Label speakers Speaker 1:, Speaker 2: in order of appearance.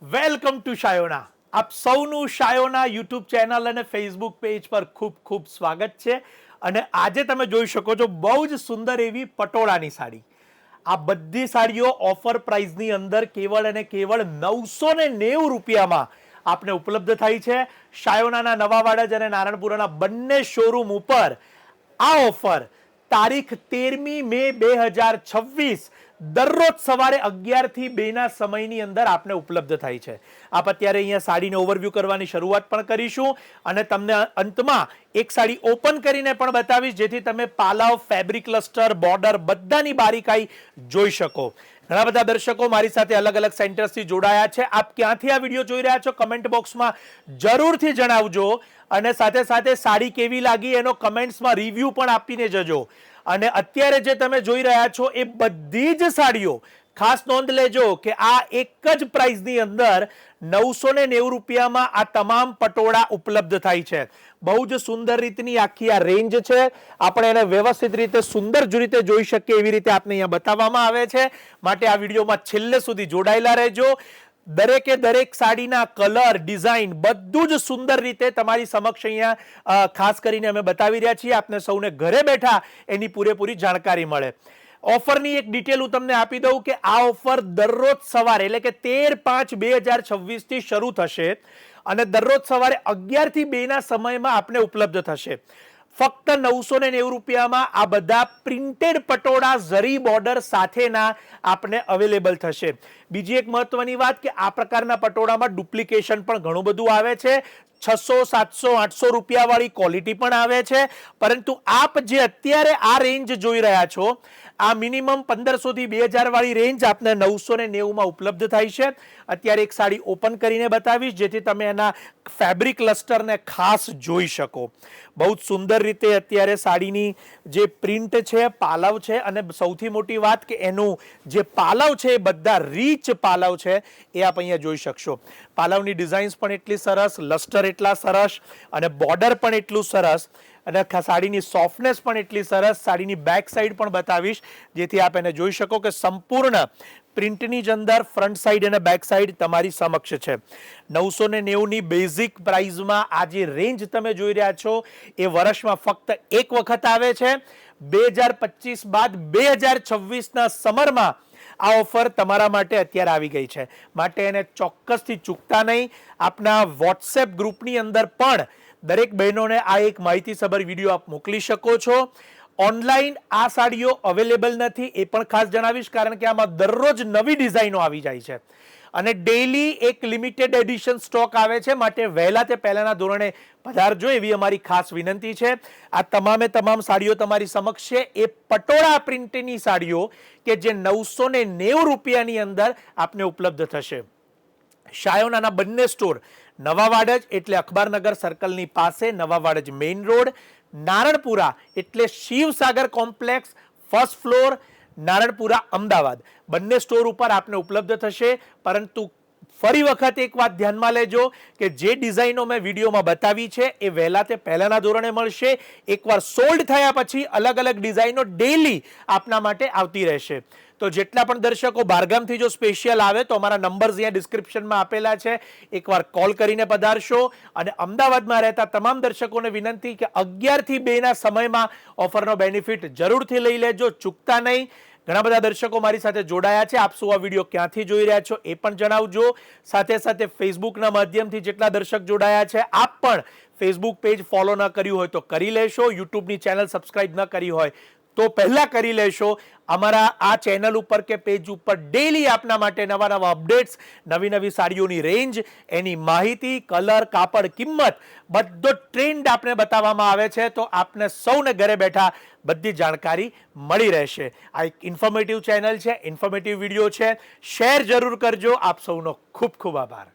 Speaker 1: Welcome to Shayona. આપ સૌનું Shayona YouTube channel અને ફેસબુક પેજ પર ખૂબ ખૂબ સ્વાગત છે. અને આજે તમે જોઈ શકો છો બહુ જ સુંદર એવી પટોળાની સાડી. આ બધી સાડીઓ ઓફર પ્રાઇસની અંદર કેવળ અને કેવળ 990 રૂપિયામાં આપને ઉપલબ્ધ થાય છે. શાયોનાના નવા વાડજ અને નારણપુરાના બંને શોરૂમ ઉપર આ ઓફર તારીખ 13મી મે 2026 દરરોજ સવારે 11 થી 2 ના સમયની અંદર આપને ઉપલબ્ધ થાય છે. આપ અત્યારે અહીંયા સાડીને ઓવરવ્યૂ કરવાની શરૂઆત પણ કરીશું અને તમને અંતમાં એક સાડી ઓપન કરીને પણ બતાવીશ, જેથી તમે પાલવ, ફેબ્રિક ક્લસ્ટર, બોર્ડર બધાની બારીકાઈ જોઈ શકો. ઘણા બધા દર્શકો મારી સાથે અલગ અલગ સેન્ટર્સથી જોડાયા છે. આપ ક્યાંથી આ વિડીયો જોઈ રહ્યા છો કમેન્ટ બોક્સમાં જરૂરથી જણાવજો અને સાથે સાથે સાડી કેવી લાગી એનો કમેન્ટ્સમાં રિવ્યૂ પણ આપીને જજો. અને અત્યારે જે તમે જોઈ રહ્યા છો એ બધી જ સાડીઓ, ખાસ નોંધ લેજો કે આ એક જ પ્રાઇસની અંદર 990 રૂપિયામાં આ તમામ પટોળા ઉપલબ્ધ થાય છે. બહુ જ સુંદર રીતની આખી આ રેન્જ છે. આપણે એને વ્યવસ્થિત રીતે સુંદર રીતે જોઈ શકીએ એવી રીતે આપને અહીંયા બતાવવામાં આવે છે. માટે આ વિડીયોમાં છેલ્લે સુધી જોડાયેલા રહેજો. દરેકે દરેક સાડીના કલર, ડિઝાઇન બધું જ સુંદર રીતે તમારી સમક્ષ અહીંયા ખાસ કરીને અમે બતાવી રહ્યા છીએ. આપને સૌને ઘરે બેઠા એની પૂરેપૂરી જાણકારી મળે. ઓફરની એક ડિટેલ હું તમને આપી દઉં કે આ ઓફર દરરોજ સવારે એટલે કે 13/5/2026 થી શરૂ થશે અને દરરોજ સવારે 11 થી 2 ના સમયમાં આપને ઉપલબ્ધ થશે. ફક્ત 990 રૂપિયામાં આ બધા પ્રિન્ટેડ પટોળા ઝરી બોર્ડર સાથેના આપને અવેલેબલ થશે. બીજી એક મહત્વની વાત કે આ પ્રકારના પટોળામાં ડુપ્લિકેશન પણ ઘણું બધું આવે છે. 600, 700, 800 રૂપિયા વાળી ક્વોલિટી પણ આવે છે. પરંતુ આપ જે અત્યારે આ રેન્જ જોઈ રહ્યા છો, આ મિનિમમ 1500 થી 2000 વાળી રેન્જ આપને 990 માં ઉપલબ્ધ થાય છે. અત્યારે એક સાડી ઓપન કરીને બતાવીશ જેથી તમે એના ફેબ્રિક ક્લસ્ટરને ખાસ જોઈ શકો. બહુ જ સુંદર રીતે અત્યારે સાડીની જે પ્રિન્ટ છે, પાલવ છે, અને સૌથી મોટી વાત કે એનું જે પાલવ છે એ બધા રીચ પાલવ છે એ આપ અહીંયા જોઈ શકશો. પાલવની ડિઝાઇન્સ પણ એટલી સરસ, લસ્ટર એટલા સરસ અને બોર્ડર પણ એટલું સરસ અને સાડીની સોફ્ટનેસ પણ એટલી સરસ. સાડીની બેક સાઈડ પણ બતાવીશ જેથી આપ એને જોઈ શકો કે સંપૂર્ણ પ્રિન્ટની જ અંદર ફ્રન્ટ સાઈડ અને બેક સાઈડ તમારી સમક્ષ છે. 990 ની બેઝિક પ્રાઇસમાં આ જે રેન્જ તમે જોઈ રહ્યા છો એ વર્ષમાં ફક્ત એક વખત આવે છે. 2025 બાદ 2026 ના સમરમાં આ ઓફર તમારા માટે અત્યારે આવી ગઈ છે. માટે એને ચોક્કસથી ચૂકતા નહીં. આપના વોટ્સએપ ગ્રુપની અંદર પણ દરેક બહેનોને આ એક માહિતીસભર વિડીયો આપ મોકલી શકો છો. ઓનલાઈન આ સાડીઓ અવેલેબલ નથી એ પણ ખાસ જણાવીશ, કારણ કે આમાં દરરોજ નવી ડિઝાઇનો આવી જાય છે અને ડેઈલી એક લિમિટેડ એડિશન સ્ટોક આવે છે. માટે વહેલા તે પહેલાના ધોરણે પધારજો એવી અમારી ખાસ વિનંતી છે. આ તમામે તમામ સાડીઓ તમારી સમક્ષ છે. એ પટોળા પ્રિન્ટની સાડીઓ કે જે 990 રૂપિયાની અંદર આપને ઉપલબ્ધ થશે. શાયોનાના બંને સ્ટોર નવા વાડજ એટલે અખબારનગર સર્કલની પાસે, નવા વાડજ મેઇન રોડ, નારણપુરા એટલે Shivsagar complex, first floor, Naranpura, Ahmedabad. બંને સ્ટોર ઉપર આપને ઉપલબ્ધ થશે. પરંતુ ફરી વખત એક વાત ધ્યાનમાં લેજો કે જે ડિઝાઇનો મેં વિડીયોમાં બતાવી છે એ વહેલા તે પહેલાના ધોરણે મળશે. એકવાર સોલ્ડ થયા પછી અલગ અલગ ડિઝાઇનો ડેઈલી આપના માટે આવતી રહેશે. તો જેટલા પણ દર્શકો બહારગામથી જો સ્પેશિયલ આવે તો અમારા નંબર્સ અહીંયા ડિસ્ક્રિપ્શનમાં આપેલા છે. એકવાર કોલ કરીને પધારશો. અને અમદાવાદમાં રહેતા તમામ દર્શકોને વિનંતી કે 11 થી 2 ના સમયમાં ઓફરનો બેનિફિટ જરૂરથી લઈ લેજો, ચૂકતા નહીં. ઘણા બધા દર્શકો મારી સાથે જોડાયા છે. આપ સૌ આ વિડીયો ક્યાંથી જોઈ રહ્યા છો એ પણ જણાવજો. સાથે સાથે ફેસબુકના માધ્યમથી જેટલા દર્શક જોડાયા છે, આપ પણ ફેસબુક પેજ ફોલો ન કર્યું હોય તો કરી લેશો. યુટ્યુબની ચેનલ સબસ્ક્રાઇબ ન કરી હોય તો પહેલા કરી લેશો. અમારા આ ચેનલ ઉપર કે પેજ ઉપર ડેઈલી આપના માટે નવા નવા અપડેટ્સ, નવી નવી સાડીઓની રેન્જ, એની માહિતી, કલર, કાપડ, કિંમત બધો ટ્રેન્ડ આપને બતાવવામાં આવે છે. તો આપને સૌને ઘરે બેઠા બધી જાણકારી મળી રહેશે. આ એક ઇન્ફોર્મેટિવ ચેનલ છે, ઇન્ફોર્મેટિવ વિડીયો છે. શેર જરૂર કરજો. આપ સૌનો ખૂબ ખૂબ આભાર.